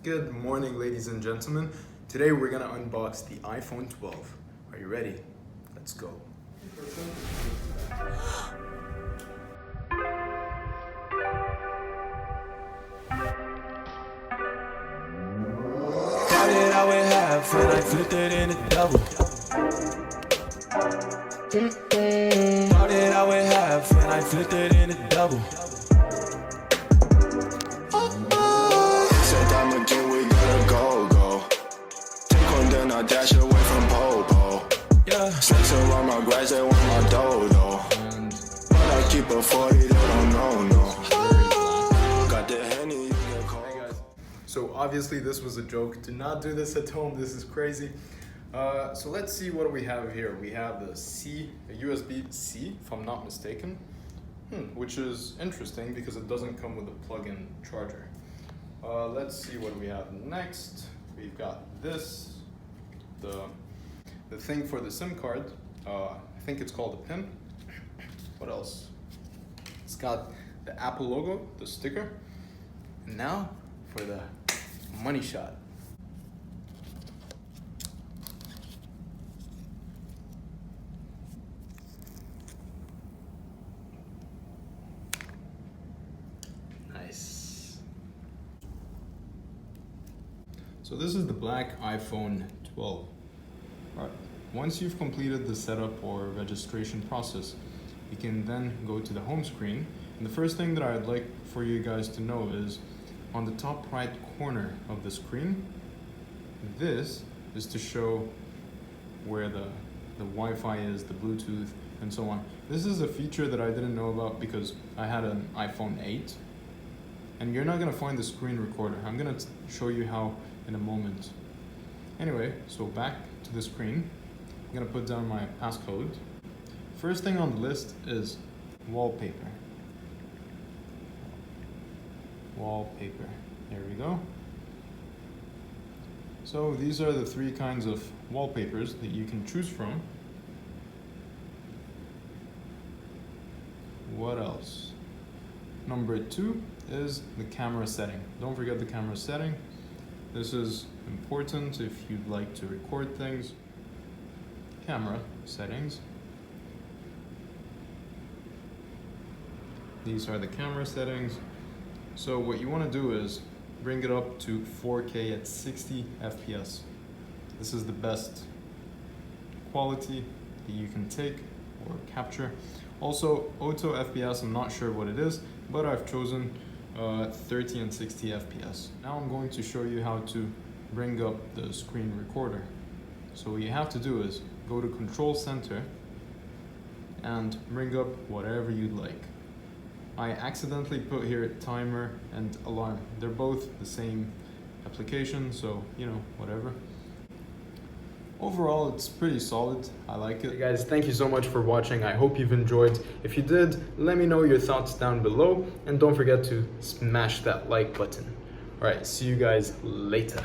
Good morning, ladies and gentlemen. Today we're gonna unbox the iPhone 12. Are you ready? Let's go. Started out with half and I flipped it into double. Started out with half and I flipped it into double. Said I'm a dude, we gotta go. Take one, then I dash away from Popo. Yeah, snakes around my grass, they want my dodo. But I keep a 40, they don't know. Got the Henny, you get cold. Hey guys. So obviously this was a joke. Do not do this at home. This is crazy. So let's see what we have here. We have a USB-C, if I'm not mistaken, which is interesting because it doesn't come with a plug-in charger. Let's see what we have next. We've got this, the thing for the SIM card. I think it's called a pin. What else? It's got the Apple logo, the sticker. And now for the money shot. Nice. So this is the black iPhone 12. Alright, once you've completed the setup or registration process, you can then go to the home screen. And the first thing that I'd like for you guys to know is on the top right corner of the screen, this is to show where the Wi-Fi is, the Bluetooth, and so on. This is a feature that I didn't know about because I had an iPhone 8. And you're not gonna find the screen recorder. I'm gonna show you how in a moment. Anyway, so back to the screen. I'm gonna put down my passcode. First thing on the list is wallpaper. Wallpaper, there we go. So these are the three kinds of wallpapers that you can choose from. What else? Number 2 is the camera setting. Don't forget the camera setting. This is important if you'd like to record things. Camera settings. These are the camera settings. So what you want to do is bring it up to 4K at 60 FPS. This is the best quality that you can take or capture. Also, auto FPS, I'm not sure what it is, but I've chosen 30 and 60 FPS. Now I'm going to show you how to bring up the screen recorder. So what you have to do is go to Control Center and bring up whatever you'd like. I accidentally put here timer and alarm. They're both the same application, so you know, whatever. Overall, it's pretty solid. I like it. Hey guys, thank you so much for watching. I hope you've enjoyed. If you did, let me know your thoughts down below, and don't forget to smash that like button. All right, see you guys later.